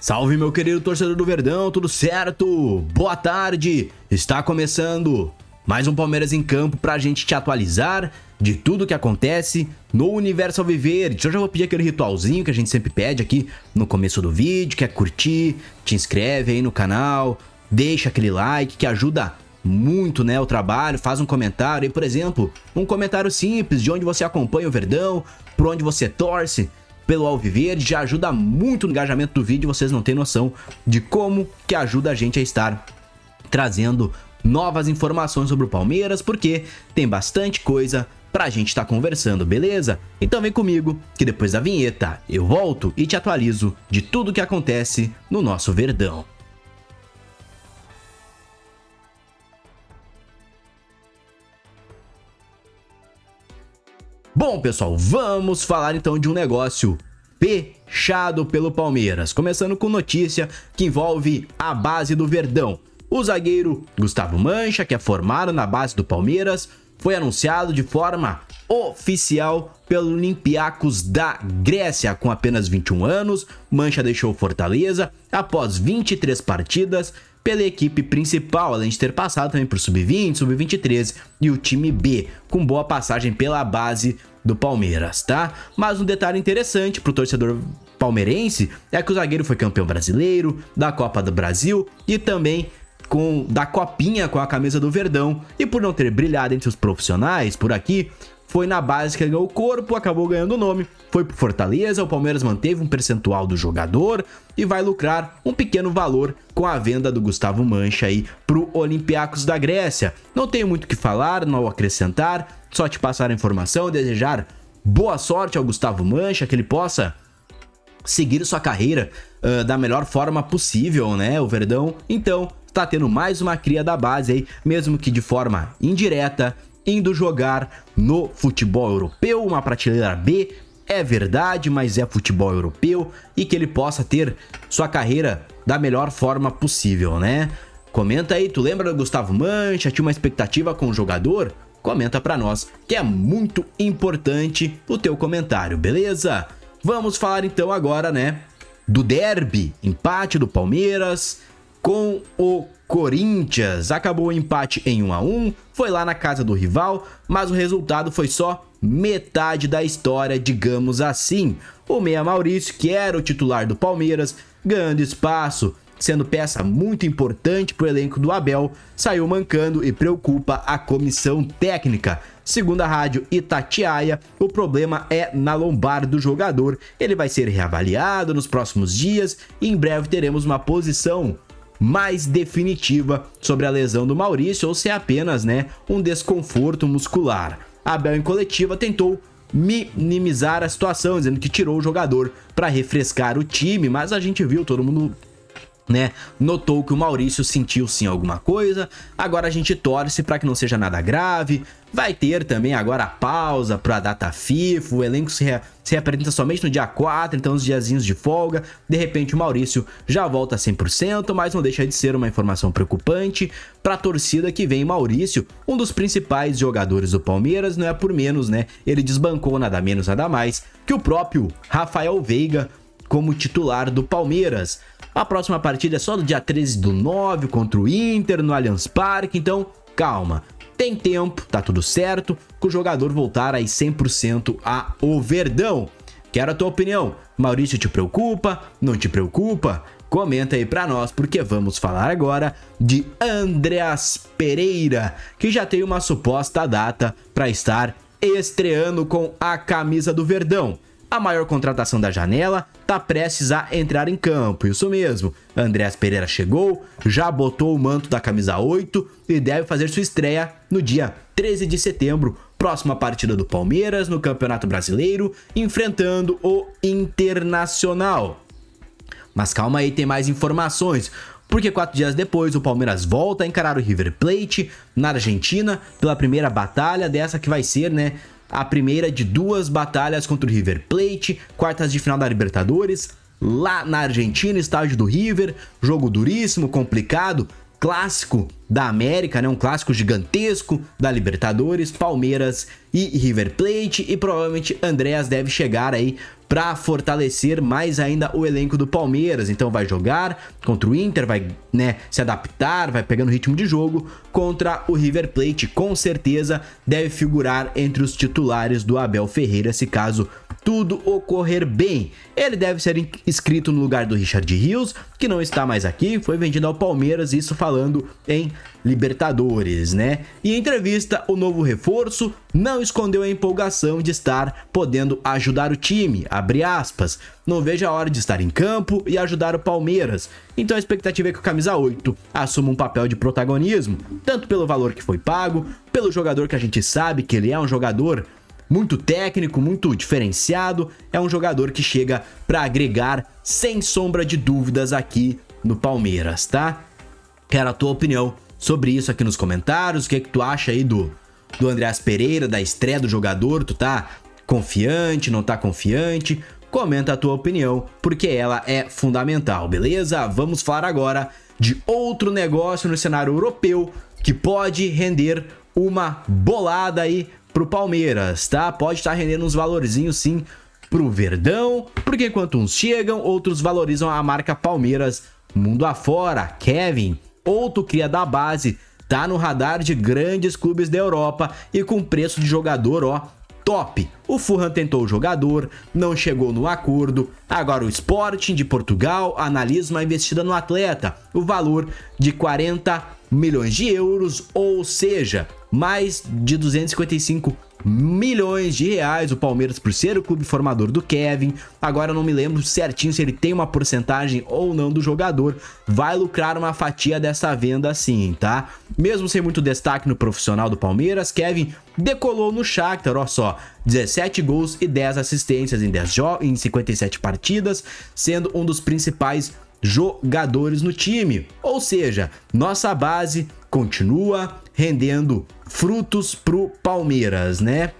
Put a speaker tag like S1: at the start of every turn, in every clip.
S1: Salve, meu querido torcedor do Verdão, tudo certo? Boa tarde! Está começando mais um Palmeiras em Campo pra gente te atualizar de tudo que acontece no Universo Alviverde. Eu já vou pedir aquele ritualzinho que a gente sempre pede aqui no começo do vídeo, que é curtir, te inscreve aí no canal, deixa aquele like que ajuda muito, né, o trabalho, faz um comentário aí, por exemplo, um comentário simples de onde você acompanha o Verdão, por onde você torce pelo Alviverde, já ajuda muito no engajamento do vídeo. Vocês não têm noção de como que ajuda a gente a estar trazendo novas informações sobre o Palmeiras, porque tem bastante coisa pra gente estar conversando, beleza? Então vem comigo, que depois da vinheta eu volto e te atualizo de tudo que acontece no nosso Verdão. Bom, pessoal, vamos falar então de um negócio fechado pelo Palmeiras. Começando com notícia que envolve a base do Verdão. O zagueiro Gustavo Mancha, que é formado na base do Palmeiras, foi anunciado de forma oficial pelo Olympiacos da Grécia. Com apenas 21 anos, Mancha deixou Fortaleza após 23 partidas pela equipe principal, além de ter passado também por Sub-20, Sub-23 e o time B, com boa passagem pela base do Palmeiras, tá? Mas um detalhe interessante pro torcedor palmeirense é que o zagueiro foi campeão brasileiro, da Copa do Brasil e também da Copinha com a camisa do Verdão, e por não ter brilhado entre os profissionais por aqui, foi na base que ganhou o corpo, acabou ganhando o nome, foi pro Fortaleza. O Palmeiras manteve um percentual do jogador e vai lucrar um pequeno valor com a venda do Gustavo Mancha aí pro Olympiacos da Grécia. Não tenho muito o que falar, não acrescentar, só te passar a informação, desejar boa sorte ao Gustavo Mancha, que ele possa seguir sua carreira da melhor forma possível, né? O Verdão, então, está tendo mais uma cria da base aí, mesmo que de forma indireta, indo jogar no futebol europeu, uma prateleira B, é verdade, mas é futebol europeu, e que ele possa ter sua carreira da melhor forma possível, né? Comenta aí, tu lembra do Gustavo Mancha? Tinha uma expectativa com o jogador? Comenta pra nós, que é muito importante o teu comentário, beleza? Vamos falar então agora, né, do derby, empate do Palmeiras com o Corinthians. Acabou o empate em 1-1, foi lá na casa do rival, mas o resultado foi só metade da história, digamos assim. O meia Maurício, que era o titular do Palmeiras, ganhando espaço, sendo peça muito importante para o elenco do Abel, saiu mancando e preocupa a comissão técnica. Segundo a rádio Itatiaia, o problema é na lombar do jogador. Ele vai ser reavaliado nos próximos dias e em breve teremos uma posição mais definitiva sobre a lesão do Maurício, ou se é apenas, né, um desconforto muscular. A Abel, em coletiva, tentou minimizar a situação, dizendo que tirou o jogador para refrescar o time, mas a gente viu, todo mundo, né, notou que o Maurício sentiu sim alguma coisa. Agora a gente torce para que não seja nada grave. Vai ter também agora a pausa para a data FIFA, o elenco se reapresenta somente no dia 4, então os diazinhos de folga. De repente o Maurício já volta a 100%, mas não deixa de ser uma informação preocupante para a torcida que vem. Maurício, um dos principais jogadores do Palmeiras, não é por menos, né? Ele desbancou nada menos, nada mais que o próprio Rafael Veiga como titular do Palmeiras. A próxima partida é só no dia 13/9 contra o Inter no Allianz Parque, então calma, tem tempo, tá tudo certo, que o jogador voltar aí 100% ao Verdão. Quero a tua opinião, Maurício te preocupa? Não te preocupa? Comenta aí pra nós, porque vamos falar agora de Andreas Pereira, que já tem uma suposta data para estar estreando com a camisa do Verdão. A maior contratação da janela tá prestes a entrar em campo, isso mesmo. Andreas Pereira chegou, já botou o manto da camisa 8 e deve fazer sua estreia no dia 13 de setembro, próxima partida do Palmeiras no Campeonato Brasileiro, enfrentando o Internacional. Mas calma aí, tem mais informações, porque 4 dias depois o Palmeiras volta a encarar o River Plate na Argentina pela primeira batalha dessa que vai ser, né, a primeira de 2 batalhas contra o River Plate, quartas de final da Libertadores, lá na Argentina, estádio do River, jogo duríssimo, complicado, clássico da América, né? Um clássico gigantesco da Libertadores, Palmeiras e River Plate, e provavelmente Andreas deve chegar aí para fortalecer mais ainda o elenco do Palmeiras. Então vai jogar contra o Inter, vai, né, se adaptar, vai pegando ritmo de jogo contra o River Plate. Com certeza deve figurar entre os titulares do Abel Ferreira, se caso tudo ocorrer bem. Ele deve ser inscrito no lugar do Richard Rios, que não está mais aqui, foi vendido ao Palmeiras, isso falando em Libertadores, né? E em entrevista, o novo reforço não escondeu a empolgação de estar podendo ajudar o time, abre aspas, não vejo a hora de estar em campo e ajudar o Palmeiras. Então a expectativa é que o camisa 8 assuma um papel de protagonismo, tanto pelo valor que foi pago, pelo jogador que a gente sabe que ele é um jogador muito técnico, muito diferenciado, é um jogador que chega para agregar sem sombra de dúvidas aqui no Palmeiras, tá? Quero a tua opinião sobre isso aqui nos comentários, o que é que tu acha aí do Andreas Pereira, da estreia do jogador, tu tá confiante, não tá confiante? Comenta a tua opinião, porque ela é fundamental, beleza? Vamos falar agora de outro negócio no cenário europeu que pode render uma bolada aí pro Palmeiras, tá? Pode estar rendendo uns valorzinhos sim pro Verdão, porque enquanto uns chegam, outros valorizam a marca Palmeiras mundo afora. Kevin, outro cria da base, tá no radar de grandes clubes da Europa e com preço de jogador, ó, top. O Fulham tentou o jogador, não chegou no acordo. Agora o Sporting de Portugal analisa uma investida no atleta, o valor de 40 milhões de euros, ou seja, mais de 255 milhões de reais. O Palmeiras, por ser o clube formador do Kevin, agora eu não me lembro certinho se ele tem uma porcentagem ou não do jogador, vai lucrar uma fatia dessa venda sim, tá? Mesmo sem muito destaque no profissional do Palmeiras, Kevin decolou no Shakhtar, ó só, 17 gols e 10 assistências em 57 partidas, sendo um dos principais jogadores no time. Ou seja, nossa base continua rendendo frutos pro Palmeiras, né?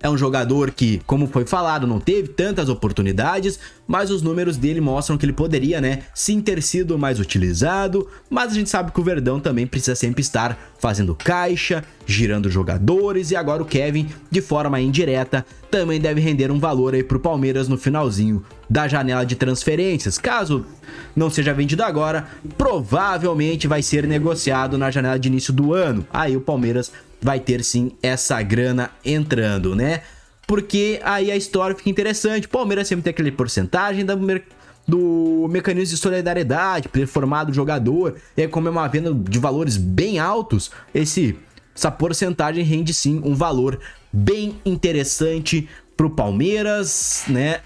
S1: É um jogador que, como foi falado, não teve tantas oportunidades, mas os números dele mostram que ele poderia, né, sim ter sido mais utilizado, mas a gente sabe que o Verdão também precisa sempre estar fazendo caixa, girando jogadores, e agora o Kevin, de forma indireta, também deve render um valor aí pro Palmeiras no finalzinho da janela de transferências. Caso não seja vendido agora, provavelmente vai ser negociado na janela de início do ano. Aí o Palmeiras vai ter sim essa grana entrando, né? Porque aí a história fica interessante. O Palmeiras sempre tem aquele porcentagem do mecanismo de solidariedade, ter formado o jogador, e aí, como é uma venda de valores bem altos, essa porcentagem rende sim um valor bem interessante pro Palmeiras, né?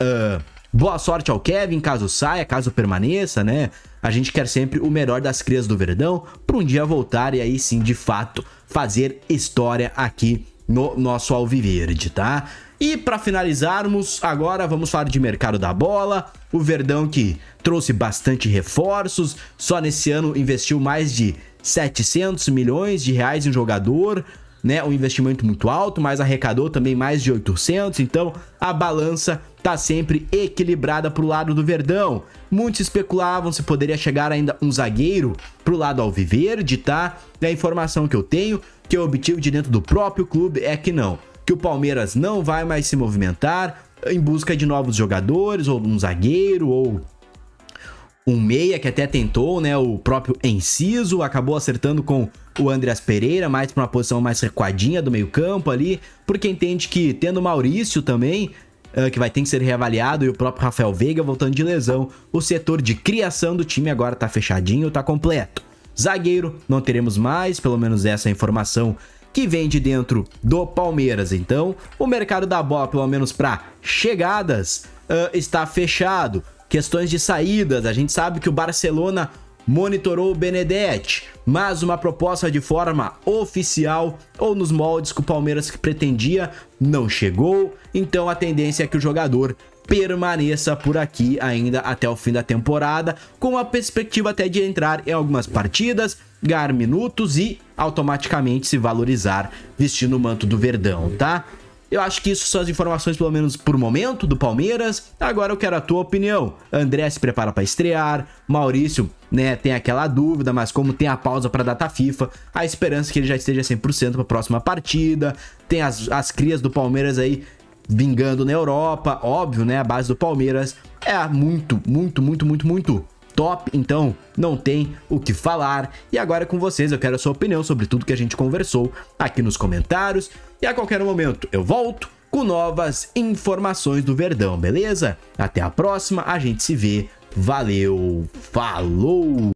S1: Boa sorte ao Kevin, caso saia, caso permaneça, né? A gente quer sempre o melhor das crias do Verdão para um dia voltar e aí sim, de fato, fazer história aqui no nosso Alviverde, tá? E para finalizarmos, agora vamos falar de mercado da bola. O Verdão que trouxe bastante reforços, só nesse ano investiu mais de 700 milhões de reais em jogador, né? Um investimento muito alto, mas arrecadou também mais de 800, então a balança tá sempre equilibrada pro lado do Verdão. Muitos especulavam se poderia chegar ainda um zagueiro pro lado alviverde, tá? E a informação que eu tenho, que eu obtive de dentro do próprio clube, é que não, que o Palmeiras não vai mais se movimentar em busca de novos jogadores, ou um zagueiro, ou um meia que até tentou, né? O próprio Enciso acabou acertando com o Andreas Pereira, mais para uma posição mais recuadinha do meio campo ali, porque entende que tendo o Maurício também, que vai ter que ser reavaliado, e o próprio Rafael Veiga voltando de lesão, o setor de criação do time agora tá fechadinho, tá completo. Zagueiro não teremos mais, pelo menos essa é a informação que vem de dentro do Palmeiras. Então, o mercado da bola, pelo menos para chegadas, está fechado. Questões de saídas, a gente sabe que o Barcelona monitorou o Benedetti, mas uma proposta de forma oficial ou nos moldes que o Palmeiras pretendia não chegou, então a tendência é que o jogador permaneça por aqui ainda até o fim da temporada, com a perspectiva até de entrar em algumas partidas, ganhar minutos e automaticamente se valorizar vestindo o manto do Verdão, tá? Eu acho que isso são as informações, pelo menos por momento, do Palmeiras. Agora eu quero a tua opinião. André se prepara para estrear, Maurício, né, tem aquela dúvida, mas como tem a pausa para data FIFA, a esperança é que ele já esteja 100% para a próxima partida. Tem as crias do Palmeiras aí vingando na Europa, óbvio, né? A base do Palmeiras é muito top, então não tem o que falar. E agora com vocês, eu quero a sua opinião sobre tudo que a gente conversou aqui nos comentários. E a qualquer momento eu volto com novas informações do Verdão, beleza? Até a próxima, a gente se vê. Valeu, falou!